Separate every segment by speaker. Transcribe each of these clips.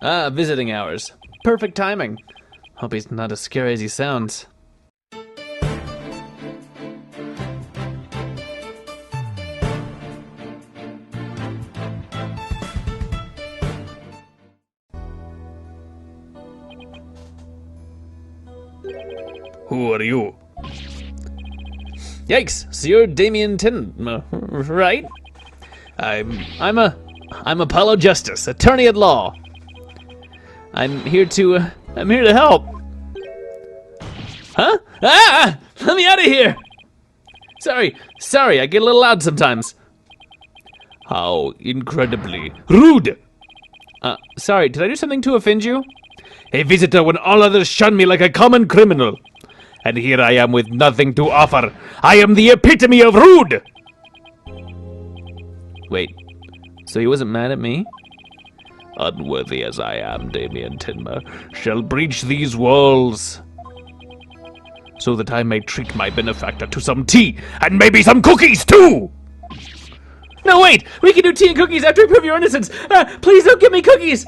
Speaker 1: Ah, visiting hours. Perfect timing. Hope he's not as scary as he sounds.
Speaker 2: Who are you?
Speaker 1: Yikes! So you're Damien Tin, right? I'm Apollo Justice, attorney at law. I'm here to help. Huh? Ah! Let me out of here! Sorry, I get a little loud sometimes.
Speaker 2: How incredibly rude!
Speaker 1: Sorry, did I do something to offend you?
Speaker 2: A visitor when all others shun me like a common criminal. And here I am with nothing to offer. I am the epitome of rude!
Speaker 1: Wait, so he wasn't mad at me?
Speaker 2: Unworthy as I am, Damien Tinmer, shall breach these walls, so that I may treat my benefactor to some tea, and maybe some cookies too!
Speaker 1: No, wait! We can do tea and cookies after we prove your innocence! Please don't give me cookies!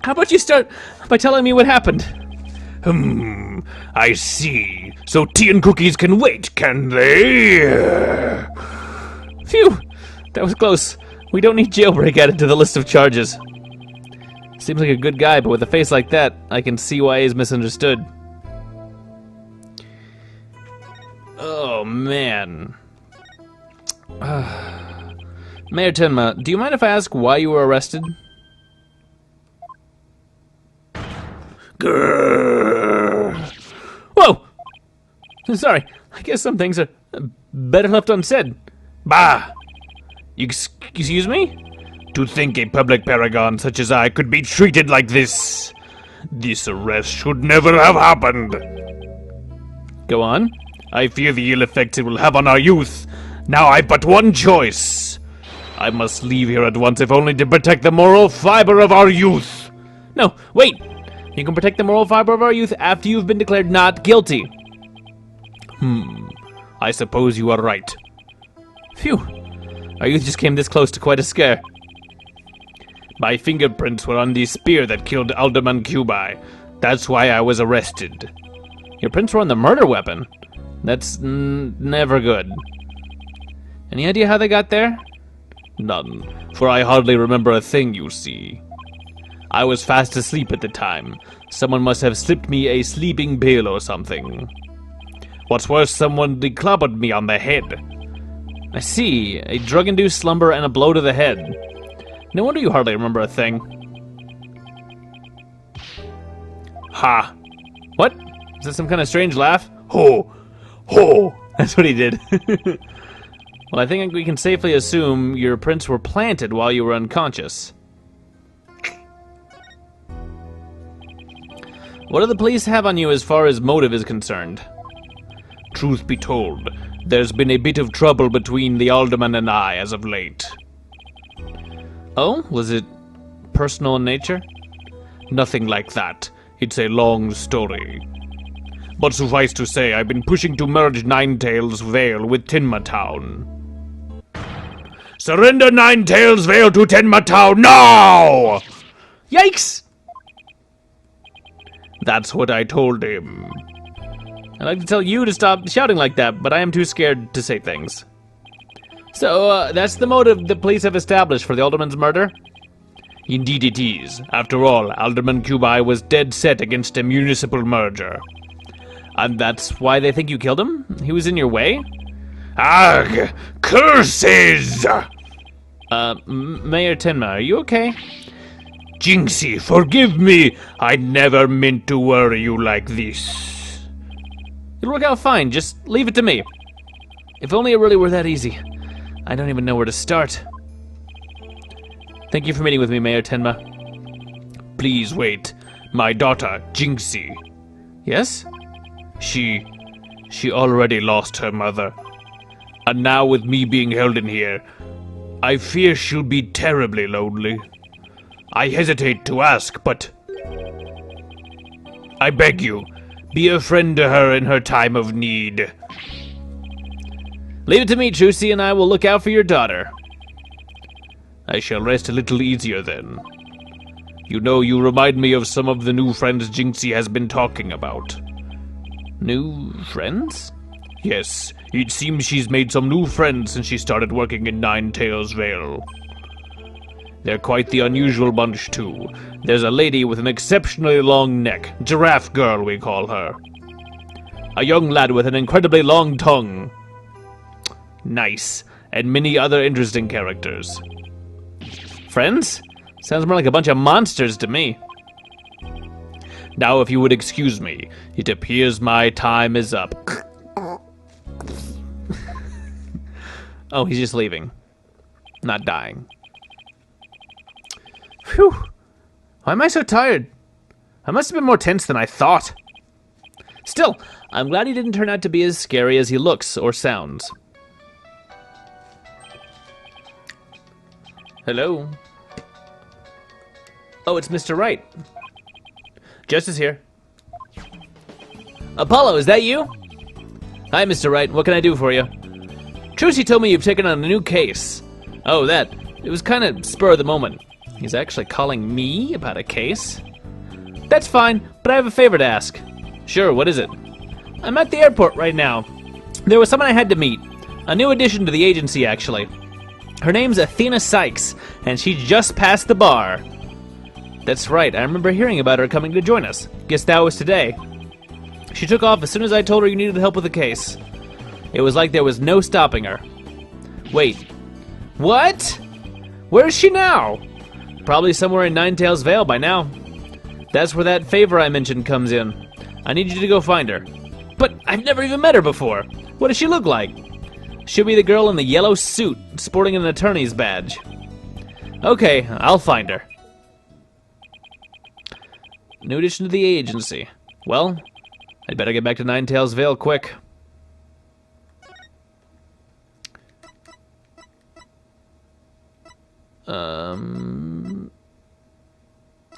Speaker 1: How about you start by telling me what happened?
Speaker 2: I see. So tea and cookies can wait, can they?
Speaker 1: Phew! That was close. We don't need jailbreak added to the list of charges. Seems like a good guy, but with a face like that, I can see why he's misunderstood. Oh, man. Mayor Tenma, do you mind if I ask why you were arrested?
Speaker 2: Grrr.
Speaker 1: Whoa! Sorry, I guess some things are better left unsaid.
Speaker 2: Bah!
Speaker 1: Excuse me?
Speaker 2: To think a public paragon such as I could be treated like this. This arrest should never have happened.
Speaker 1: Go on.
Speaker 2: I fear the ill effects it will have on our youth. Now I've but one choice. I must leave here at once, if only to protect the moral fiber of our youth.
Speaker 1: No, wait! You can protect the moral fiber of our youth after you've been declared not guilty.
Speaker 2: I suppose you are right.
Speaker 1: Phew. Our youth just came this close to quite a scare.
Speaker 2: My fingerprints were on the spear that killed Alderman Cubi. That's why I was arrested.
Speaker 1: Your prints were on the murder weapon? That's never good. Any idea how they got there?
Speaker 2: None, for I hardly remember a thing, you see. I was fast asleep at the time. Someone must have slipped me a sleeping pill or something. What's worse, someone declobbered me on the head.
Speaker 1: I see. A drug-induced slumber and a blow to the head. No wonder you hardly remember a thing.
Speaker 2: Ha!
Speaker 1: What? Is that some kind of strange laugh?
Speaker 2: Ho! Ho!
Speaker 1: That's what he did. Well, I think we can safely assume your prints were planted while you were unconscious. What do the police have on you as far as motive is concerned?
Speaker 2: Truth be told, there's been a bit of trouble between the alderman and I as of late.
Speaker 1: Oh? Was it personal in nature?
Speaker 2: Nothing like that. It's a long story. But suffice to say, I've been pushing to merge Ninetails Vale with Tenma Town. Surrender Ninetails Vale to Tenma Town now!
Speaker 1: Yikes!
Speaker 2: That's what I told him.
Speaker 1: I'd like to tell you to stop shouting like that, but I am too scared to say things. So, that's the motive the police have established for the Alderman's murder?
Speaker 2: Indeed it is. After all, Alderman Cubi was dead set against a municipal merger.
Speaker 1: And that's why they think you killed him? He was in your way?
Speaker 2: Ugh! Curses!
Speaker 1: Mayor Tenma, are you okay?
Speaker 2: Jinxie, forgive me! I never meant to worry you like this.
Speaker 1: It'll work out fine, just leave it to me. If only it really were that easy. I don't even know where to start. Thank you for meeting with me, Mayor Tenma.
Speaker 2: Please wait. My daughter, Jinxie.
Speaker 1: Yes?
Speaker 2: She already lost her mother. And now with me being held in here, I fear she'll be terribly lonely. I hesitate to ask, but I beg you, be a friend to her in her time of need.
Speaker 1: Leave it to me, Trucy, and I will look out for your daughter.
Speaker 2: I shall rest a little easier then. You know, you remind me of some of the new friends Jinxie has been talking about.
Speaker 1: New friends?
Speaker 2: Yes, it seems she's made some new friends since she started working in Ninetales Vale. They're quite the unusual bunch, too. There's a lady with an exceptionally long neck. Giraffe Girl, we call her. A young lad with an incredibly long tongue. Nice. And many other interesting characters.
Speaker 1: Friends? Sounds more like a bunch of monsters to me.
Speaker 2: Now, if you would excuse me, it appears my time is up.
Speaker 1: Oh, he's just leaving. Not dying. Phew. Why am I so tired? I must have been more tense than I thought. Still, I'm glad he didn't turn out to be as scary as he looks or sounds. Hello? Oh, it's Mr. Wright. Justice here. Apollo, is that you? Hi, Mr. Wright. What can I do for you? Trucy told me you've taken on a new case. Oh, that. It was kind of spur of the moment. He's actually calling me about a case? That's fine, but I have a favor to ask. Sure, what is it? I'm at the airport right now. There was someone I had to meet. A new addition to the agency, actually. Her name's Athena Cykes, and she just passed the bar. That's right, I remember hearing about her coming to join us. Guess that was today. She took off as soon as I told her you needed help with the case. It was like there was no stopping her. Wait. What? Where is she now? Probably somewhere in Ninetales Vale by now. That's where that favor I mentioned comes in. I need you to go find her. But I've never even met her before. What does she look like? She'll be the girl in the yellow suit, sporting an attorney's badge. Okay, I'll find her. New addition to the agency. Well, I'd better get back to Ninetales Vale quick.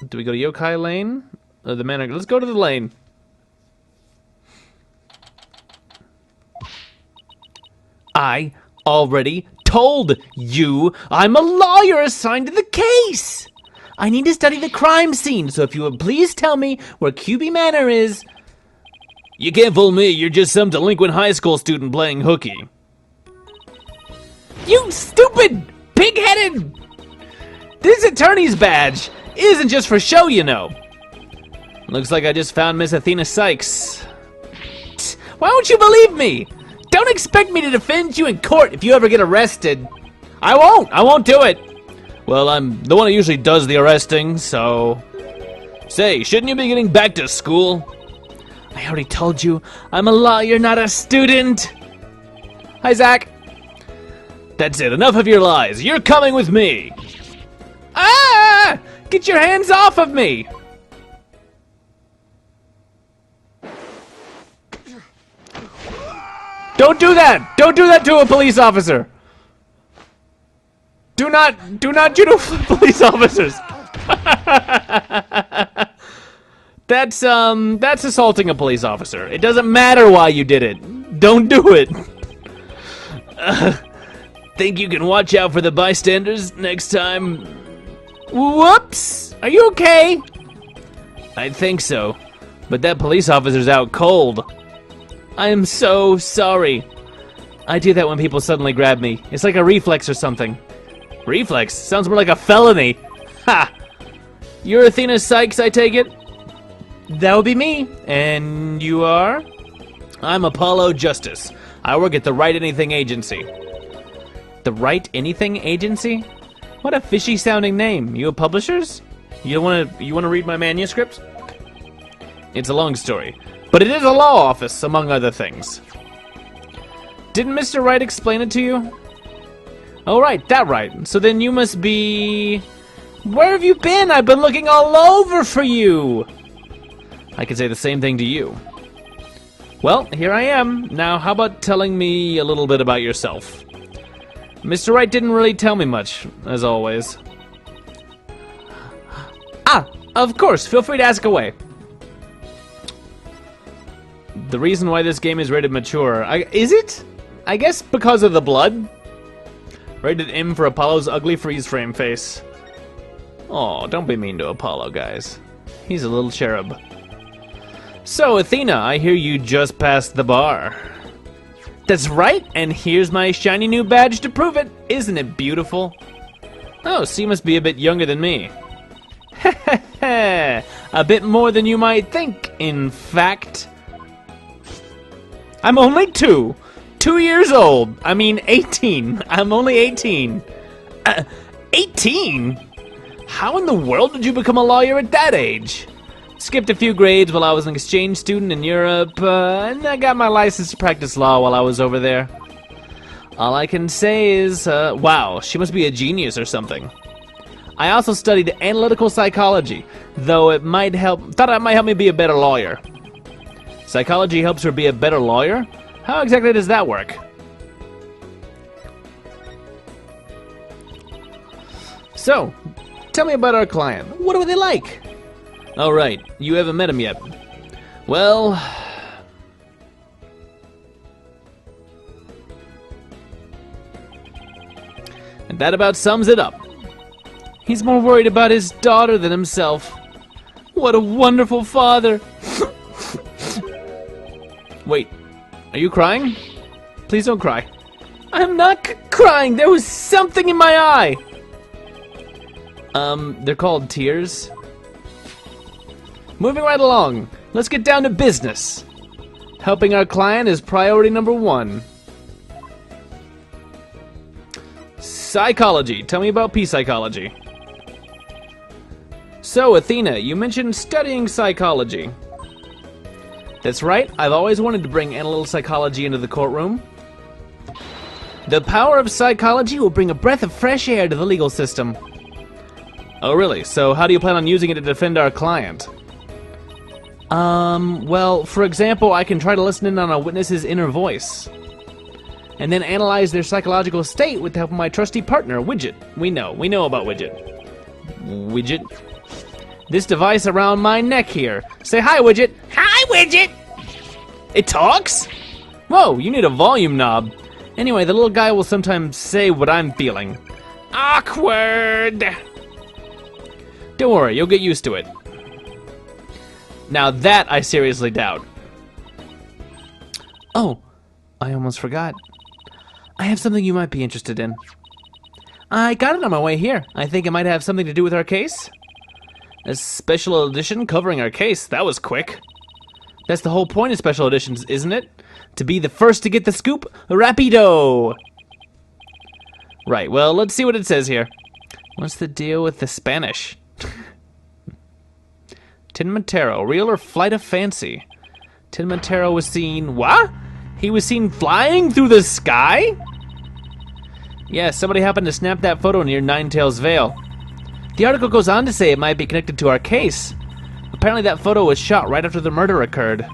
Speaker 1: Do we go to Yokai Lane? Or the manor? Let's go to the lane. I already told you I'm a lawyer assigned to the case. I need to study the crime scene, so if you would please tell me where QB Manor is. You can't fool me, you're just some delinquent high school student playing hooky. You stupid, pig-headed! This attorney's badge isn't just for show, you know. Looks like I just found Miss Athena Cykes. Why won't you believe me? Don't expect me to defend you in court if you ever get arrested. I won't do it. Well, I'm the one who usually does the arresting, so... Say, shouldn't you be getting back to school? I already told you, I'm a lawyer, not a student. Hi, Zach. That's it, enough of your lies. You're coming with me. Ah! Get your hands off of me! Don't do that! Don't do that to a police officer! Do not judo-flip police officers! That's assaulting a police officer. It doesn't matter why you did it. Don't do it. Think you can watch out for the bystanders next time? Whoops! Are you okay? I think so. But that police officer's out cold. I am so sorry. I do that when people suddenly grab me. It's like a reflex or something. Reflex? Sounds more like a felony. Ha! You're Athena Cykes, I take it? That would be me. And you are? I'm Apollo Justice. I work at the Write Anything Agency. The Write Anything Agency? What a fishy-sounding name. You a publishers? You wanna read my manuscript? It's a long story, but it is a law office, among other things. Didn't Mr. Wright explain it to you? Oh, right, that right. So then you must be... Where have you been? I've been looking all over for you. I could say the same thing to you. Well, here I am. Now, how about telling me a little bit about yourself? Mr. Wright didn't really tell me much, as always. Ah, of course, feel free to ask away. The reason why this game is rated mature, is it? I guess because of the blood? Rated M for Apollo's ugly freeze frame face. Oh, don't be mean to Apollo, guys. He's a little cherub. So, Athena, I hear you just passed the bar. That's right, and here's my shiny new badge to prove it. Isn't it beautiful? Oh, so you must be a bit younger than me. Heh, a bit more than you might think, in fact. I'm only 2 years old. I mean 18. I'm only 18. 18? How in the world did you become a lawyer at that age? Skipped a few grades while I was an exchange student in Europe, and I got my license to practice law while I was over there. All I can say is, wow, she must be a genius or something. I also studied analytical psychology, though it might help. Thought it might help me be a better lawyer. Psychology helps her be a better lawyer? How exactly does that work? So, tell me about our client. What are they like? Oh, right. You haven't met him yet. Well, and that about sums it up. He's more worried about his daughter than himself. What a wonderful father. Wait, are you crying? Please don't cry. I'm not crying. There was something in my eye. They're called tears. Moving right along, let's get down to business. Helping our client is priority number 1. Psychology. Tell me about P-psychology. So, Athena, you mentioned studying psychology. That's right, I've always wanted to bring analytical psychology into the courtroom. The power of psychology will bring a breath of fresh air to the legal system. Oh, really? So how do you plan on using it to defend our client? Well, for example, I can try to listen in on a witness's inner voice. And then analyze their psychological state with the help of my trusty partner, Widget. We know about Widget. Widget? This device around my neck here. Say hi, Widget. Hi, Widget! It talks? Whoa, you need a volume knob. Anyway, the little guy will sometimes say what I'm feeling. Awkward! Don't worry, you'll get used to it. Now that I seriously doubt. Oh, I almost forgot. I have something you might be interested in. I got it on my way here. I think it might have something to do with our case. A special edition covering our case. That was quick. That's the whole point of special editions, isn't it? To be the first to get the scoop, rapido! Right, well, let's see what it says here. What's the deal with the Spanish? Tin Matero, real or flight of fancy? Tin Matero was seen... What? He was seen flying through the sky? Yeah, somebody happened to snap that photo near Ninetails Vale. The article goes on to say it might be connected to our case. Apparently that photo was shot right after the murder occurred.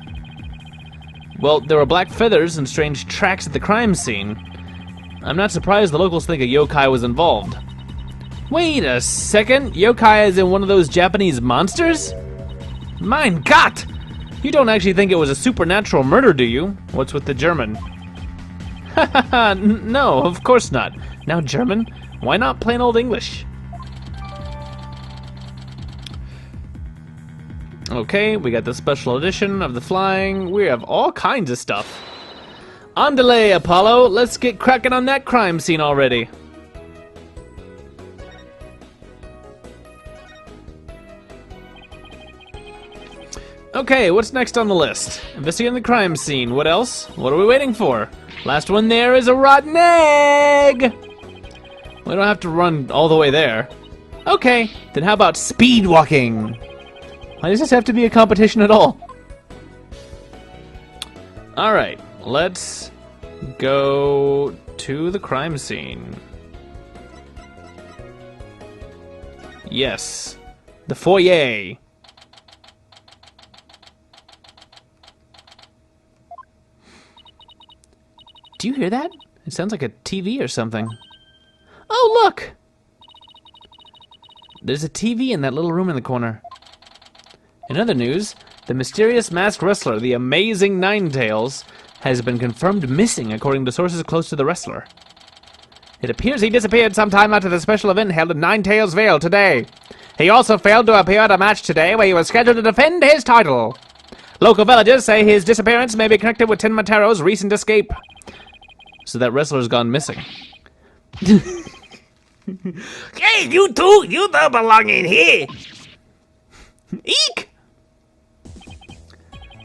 Speaker 1: Well, there were black feathers and strange tracks at the crime scene. I'm not surprised the locals think a yokai was involved. Wait a second, yokai is in one of those Japanese monsters? Mein Gott! You don't actually think it was a supernatural murder, do you? What's with the German? Hahaha, no, of course not. Now German? Why not plain old English? Okay, we got the special edition of the flying. We have all kinds of stuff. On delay, Apollo. Let's get cracking on that crime scene already. Okay, what's next on the list? Investigating the crime scene. What else? What are we waiting for? Last one there is a rotten egg! We don't have to run all the way there. Okay, then how about speed walking? Why does this have to be a competition at all? Alright, let's go to the crime scene. Yes, the foyer. Do you hear that? It sounds like a TV or something. Oh, look! There's a TV in that little room in the corner. In other news, the mysterious masked wrestler, the amazing Ninetails, has been confirmed missing according to sources close to the wrestler. It appears he disappeared sometime after the special event held in Ninetails Vale today. He also failed to appear at a match today where he was scheduled to defend his title. Local villagers say his disappearance may be connected with Tenmatero's recent escape. So that wrestler's gone missing.
Speaker 3: Hey, you two! You don't belong in here!
Speaker 1: Eek!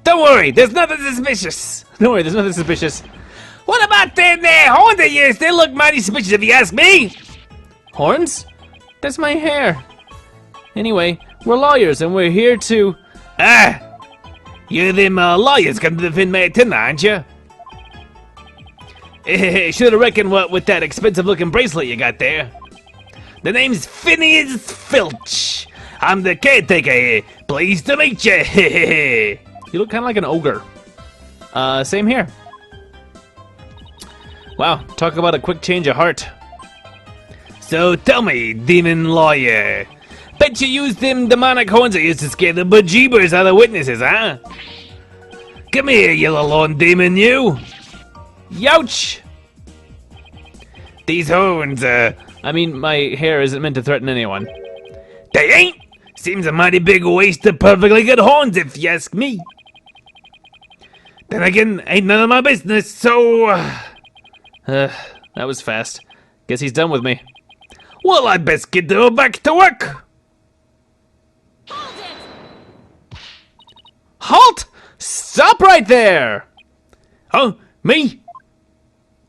Speaker 1: Don't worry, there's nothing suspicious. Don't worry, there's nothing suspicious.
Speaker 3: What about them there horns of yours? They look mighty suspicious if you ask me!
Speaker 1: Horns? That's my hair. Anyway, we're lawyers and we're here to...
Speaker 3: Ah! You them lawyers come to defend my Athena, aren't you? Should've reckoned what with that expensive-looking bracelet you got there. The name's Phineas Filch. I'm the caretaker here. Pleased to meet you.
Speaker 1: You look kind of like an ogre. Same here. Wow, talk about a quick change of heart.
Speaker 3: So tell me, demon lawyer. Bet you used them demonic horns of yours to scare the bejeebers out of witnesses, huh? Come here, you little horn demon, you.
Speaker 1: Youch!
Speaker 3: These horns,
Speaker 1: I mean, my hair isn't meant to threaten anyone.
Speaker 3: they ain't. Seems a mighty big waste of perfectly good horns, if you ask me. Then again, ain't none of my business, so...
Speaker 1: That was fast. Guess he's done with me.
Speaker 3: Well, I'd best get back to work.
Speaker 1: Halt! Stop right there!
Speaker 3: Huh? Me?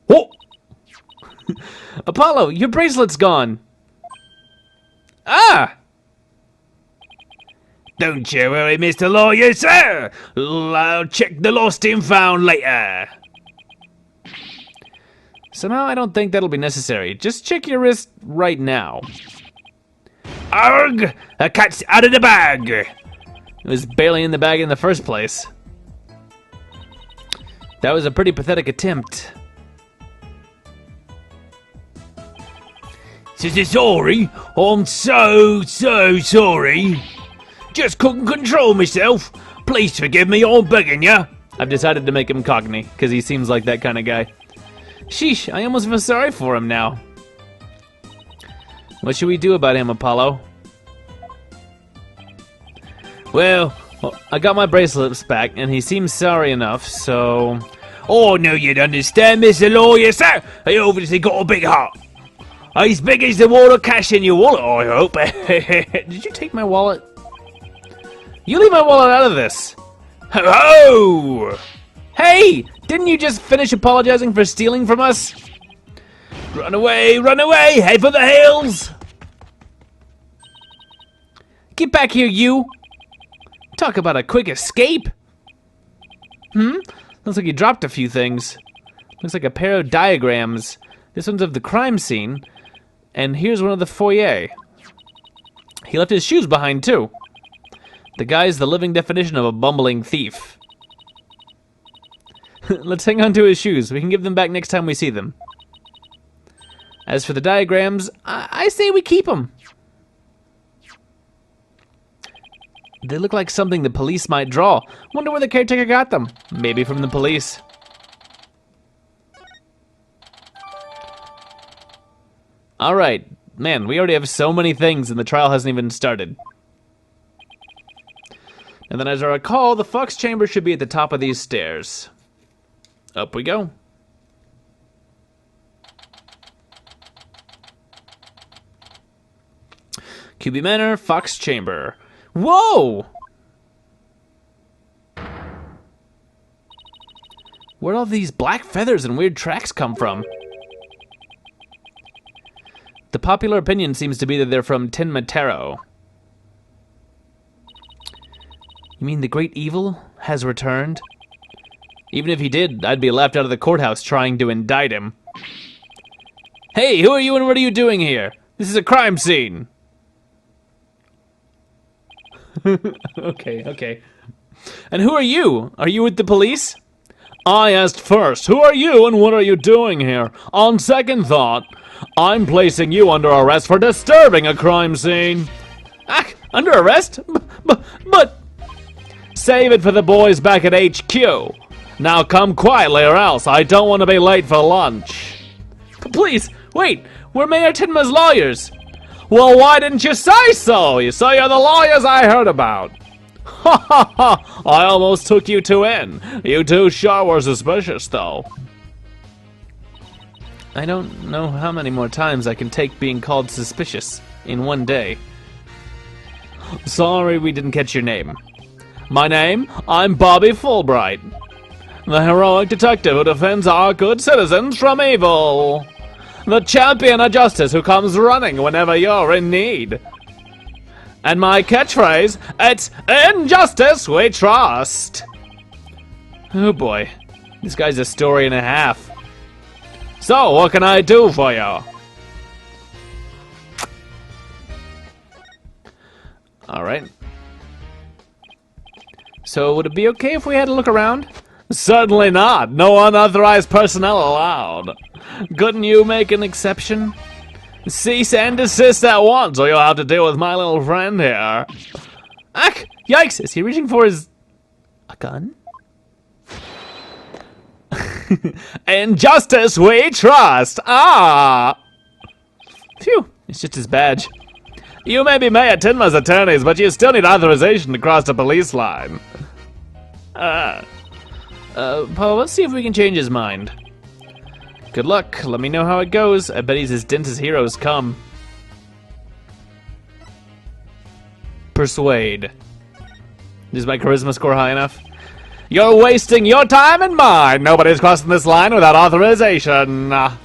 Speaker 3: What?
Speaker 1: Apollo, your bracelet's gone. Ah!
Speaker 3: Don't you worry, Mr. Lawyer, sir. I'll check the lost and found later.
Speaker 1: Somehow I don't think that'll be necessary. Just check your wrist right now.
Speaker 3: Arg! A cat's out of the bag.
Speaker 1: It was barely in the bag in the first place. That was a pretty pathetic attempt.
Speaker 3: Sorry. I'm so sorry. Just couldn't control myself. Please forgive me, I'm begging ya.
Speaker 1: I've decided to make him Cockney, because he seems like that kind of guy. Sheesh, I almost feel sorry for him now. What should we do about him, Apollo? Well, I got my bracelets back, and he seems sorry enough, so...
Speaker 3: Oh, no, you'd understand, Mr. Lawyer, sir. I obviously got a big heart. As big as the wall of cash in your wallet, I hope.
Speaker 1: Did you take my wallet? You leave my wallet out of this.
Speaker 3: Ho ho!
Speaker 1: Hey! Didn't you just finish apologizing for stealing from us?
Speaker 3: Run away, head for the hills!
Speaker 1: Get back here, you! Talk about a quick escape! Looks like he dropped a few things. Looks like a pair of diagrams. This one's of the crime scene, and here's one of the foyer. He left his shoes behind, too. The guy's the living definition of a bumbling thief. Let's hang on to his shoes. We can give them back next time we see them. As for the diagrams, I say we keep them. They look like something the police might draw. Wonder where the caretaker got them. Maybe from the police. Alright. Man, we already have so many things and the trial hasn't even started. And then as I recall, the Fox chamber should be at the top of these stairs. Up we go. QB Manor, Fox chamber. Whoa! Where'd all these black feathers and weird tracks come from? The popular opinion seems to be that they're from Tenmatero. You mean the great evil has returned? Even if he did, I'd be left out of the courthouse trying to indict him. Hey, who are you and what are you doing here? This is a crime scene. Okay. And who are you? Are you with the police? I asked first, who are you and what are you doing here? On second thought, I'm placing you under arrest for disturbing a crime scene. Ah, under arrest? But... Save it for the boys back at HQ. Now come quietly or else I don't want to be late for lunch. Please, wait, we're Mayor Tenma's lawyers.
Speaker 2: Well, why didn't you say so? You say you're the lawyers I heard about. Ha ha ha! I almost took you two in. You two sure were suspicious, though.
Speaker 1: I don't know how many more times I can take being called suspicious in one day.
Speaker 2: Sorry we didn't catch your name. My name? I'm Bobby Fulbright, the heroic detective who defends our good citizens from evil. The champion of justice who comes running whenever you're in need. And my catchphrase, it's in justice we trust.
Speaker 1: Oh boy, this guy's a story and a half.
Speaker 2: So, what can I do for you?
Speaker 1: Alright. So, would it be okay if we had a look around?
Speaker 2: Certainly not. No unauthorized personnel allowed.
Speaker 1: Couldn't you make an exception?
Speaker 2: Cease and desist at once, or you'll have to deal with my little friend here.
Speaker 1: Ach! Yikes! Is he reaching for his... a gun?
Speaker 2: In justice we trust! Ah!
Speaker 1: Phew! It's just his badge.
Speaker 2: You may be Mayor Tenma's attorneys, but you still need authorization to cross the police line.
Speaker 1: Paul, let's see if we can change his mind. Good luck. Let me know how it goes. I bet he's as dense as heroes come. Persuade. Is my charisma score high enough?
Speaker 2: You're wasting your time and mine. Nobody's crossing this line without authorization. I'm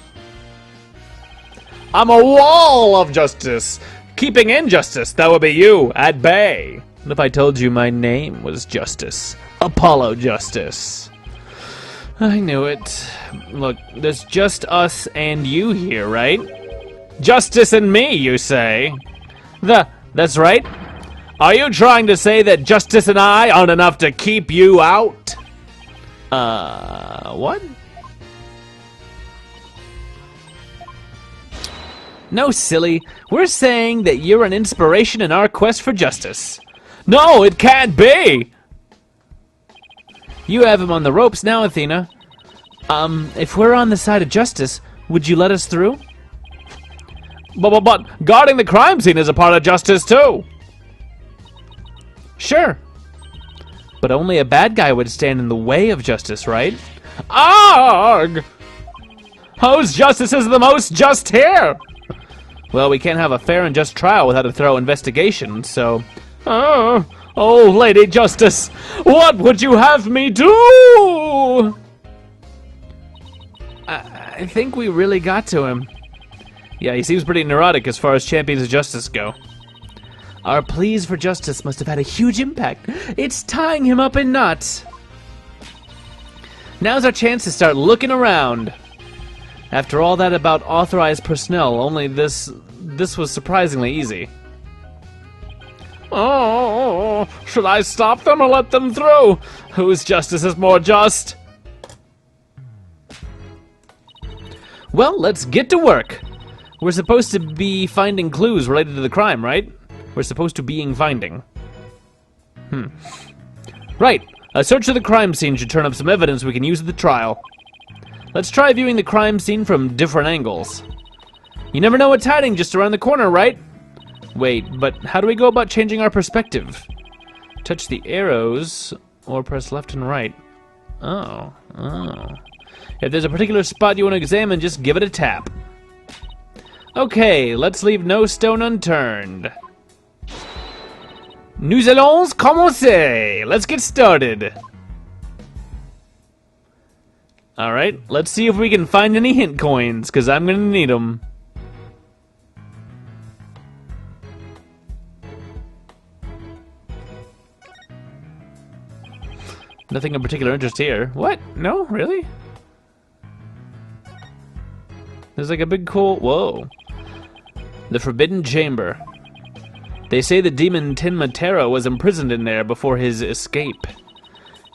Speaker 2: a wall of justice. Keeping injustice, that would be you, at bay.
Speaker 1: What if I told you my name was Justice? Apollo Justice. I knew it. Look, there's just us and you here, right?
Speaker 2: Justice and me, you say?
Speaker 1: That's right.
Speaker 2: Are you trying to say that Justice and I aren't enough to keep you out?
Speaker 1: What? No, silly. We're saying that you're an inspiration in our quest for justice.
Speaker 2: No, it can't be!
Speaker 1: You have him on the ropes now, Athena. If we're on the side of justice, would you let us through?
Speaker 2: But guarding the crime scene is a part of justice, too.
Speaker 1: Sure. But only a bad guy would stand in the way of justice, right?
Speaker 2: Arg! Whose justice is the most just here?
Speaker 1: Well, we can't have a fair and just trial without a thorough investigation, so...
Speaker 2: Oh, Lady Justice, what would you have me do?
Speaker 1: I think we really got to him. Yeah, he seems pretty neurotic as far as champions of justice go. Our pleas for justice must have had a huge impact. It's tying him up in knots. Now's our chance to start looking around. After all that about authorized personnel, only this was surprisingly easy.
Speaker 2: Oh, should I stop them or let them through? Whose justice is more just?
Speaker 1: Well, let's get to work. We're supposed to be finding clues related to the crime, right? We're supposed to being finding. Right. A search of the crime scene should turn up some evidence we can use at the trial. Let's try viewing the crime scene from different angles. You never know what's hiding just around the corner, right? Wait, but how do we go about changing our perspective? Touch the arrows or press left and right. Oh. If there's a particular spot you want to examine, just give it a tap. Okay, let's leave no stone unturned. Nous allons commencer! Let's get started. Alright, let's see if we can find any hint coins, because I'm going to need them. Nothing of particular interest here. What? No? Really? There's like a big cool... Whoa. The Forbidden Chamber. They say the demon Tenma was imprisoned in there before his escape.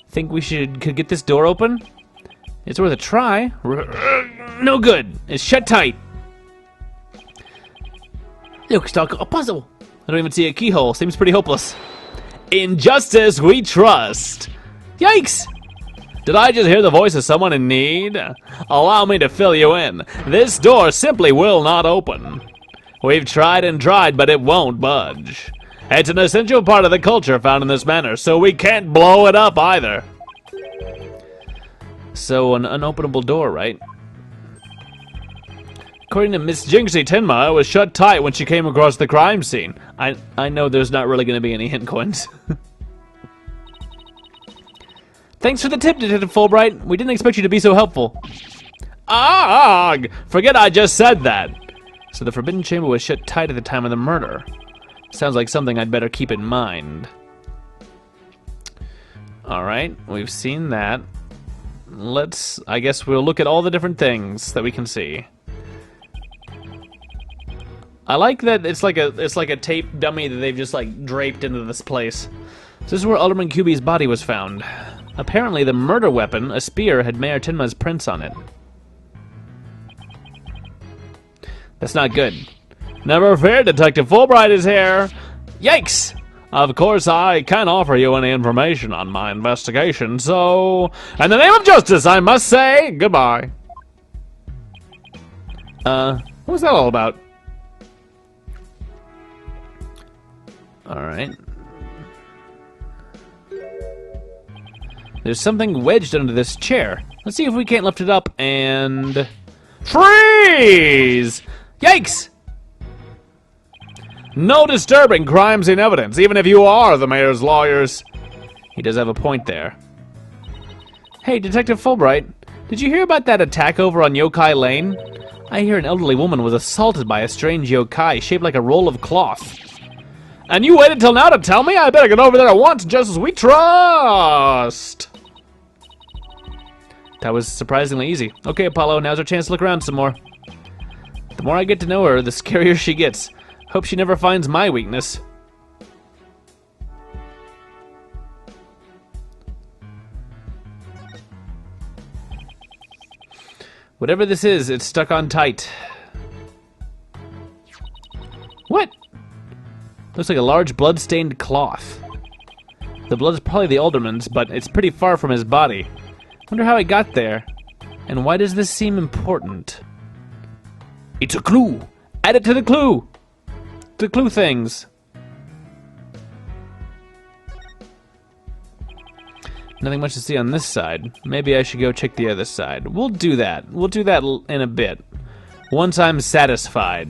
Speaker 1: Think we could get this door open? It's worth a try. No good. It's shut tight. Looks like a puzzle. I don't even see a keyhole. Seems pretty hopeless.
Speaker 2: In justice we trust.
Speaker 1: Yikes!
Speaker 2: Did I just hear the voice of someone in need? Allow me to fill you in. This door simply will not open. We've tried and tried, but it won't budge. It's an essential part of the culture found in this manor, so we can't blow it up either.
Speaker 1: So an unopenable door, right?
Speaker 2: According to Miss Jinxie Tenma, it was shut tight when she came across the crime scene.
Speaker 1: I know there's not really going to be any hint coins. Thanks for the tip, Detective Fulbright. We didn't expect you to be so helpful.
Speaker 2: Ugh! Forget I just said that.
Speaker 1: So the Forbidden Chamber was shut tight at the time of the murder. Sounds like something I'd better keep in mind. Alright, we've seen that. I guess we'll look at all the different things that we can see. I like that it's like a tape dummy that they've just like draped into this place. So this is where Alderman Cuby's body was found. Apparently the murder weapon, a spear, had Mayor Tenma's prints on it. That's not good.
Speaker 2: Never fear, Detective Fulbright is here. Yikes! Of course, I can't offer you any information on my investigation, so... In the name of justice, I must say goodbye.
Speaker 1: What was that all about? Alright. There's something wedged under this chair. Let's see if we can't lift it up and...
Speaker 2: Freeze!
Speaker 1: Yikes!
Speaker 2: No disturbing crime scene evidence, even if you are the mayor's lawyers.
Speaker 1: He does have a point there. Hey, Detective Fulbright, did you hear about that attack over on Yokai Lane? I hear an elderly woman was assaulted by a strange yokai shaped like a roll of cloth.
Speaker 2: And you waited till now to tell me? I better get over there at once, just as we trust.
Speaker 1: That was surprisingly easy. Okay, Apollo, now's our chance to look around some more. The more I get to know her, the scarier she gets. Hope she never finds my weakness. Whatever this is, it's stuck on tight. What? Looks like a large blood-stained cloth. The blood's probably the alderman's, but it's pretty far from his body. Wonder how it got there. And why does this seem important? It's a clue! Add it to the clue! The clue things. Nothing much to see on this side. Maybe I should go check the other side. We'll do that. We'll do that in a bit. Once I'm satisfied.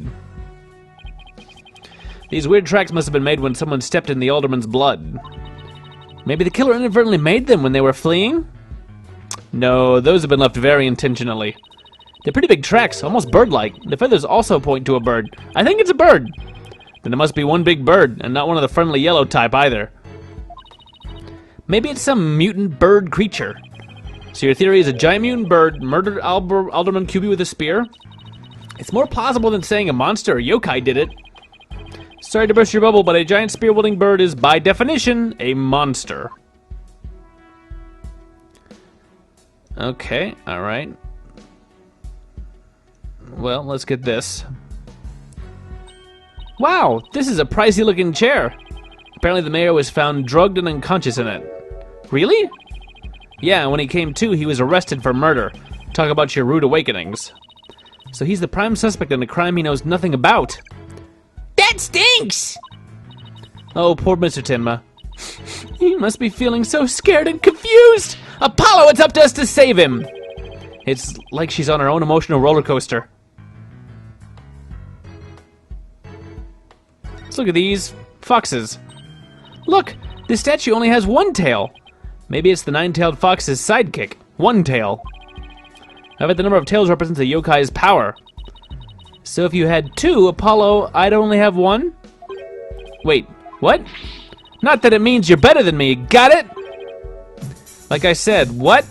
Speaker 1: These weird tracks must have been made when someone stepped in the alderman's blood. Maybe the killer inadvertently made them when they were fleeing? No, those have been left very intentionally. They're pretty big tracks, almost bird-like. The feathers also point to a bird. I think it's a bird. Then it must be one big bird, and not one of the friendly yellow type either. Maybe it's some mutant bird creature. So your theory is a giant mutant bird murdered Alderman Cuby with a spear? It's more plausible than saying a monster or yokai did it. Sorry to burst your bubble, but a giant spear-wielding bird is, by definition, a monster. Okay, alright. Well, let's get this. Wow, this is a pricey-looking chair. Apparently the mayor was found drugged and unconscious in it. Really? Yeah, when he came to, he was arrested for murder. Talk about your rude awakenings. So he's the prime suspect in a crime he knows nothing about. That stinks! Oh, poor Mr. Tenma. He must be feeling so scared and confused. Apollo, it's up to us to save him. It's like she's on her own emotional roller coaster. Let's look at these foxes. Look, this statue only has one tail. Maybe it's the nine-tailed fox's sidekick, One Tail. I bet the number of tails represents a yokai's power. So if you had two, Apollo, I'd only have one? Wait, what? Not that it means you're better than me, got it? Like I said, what?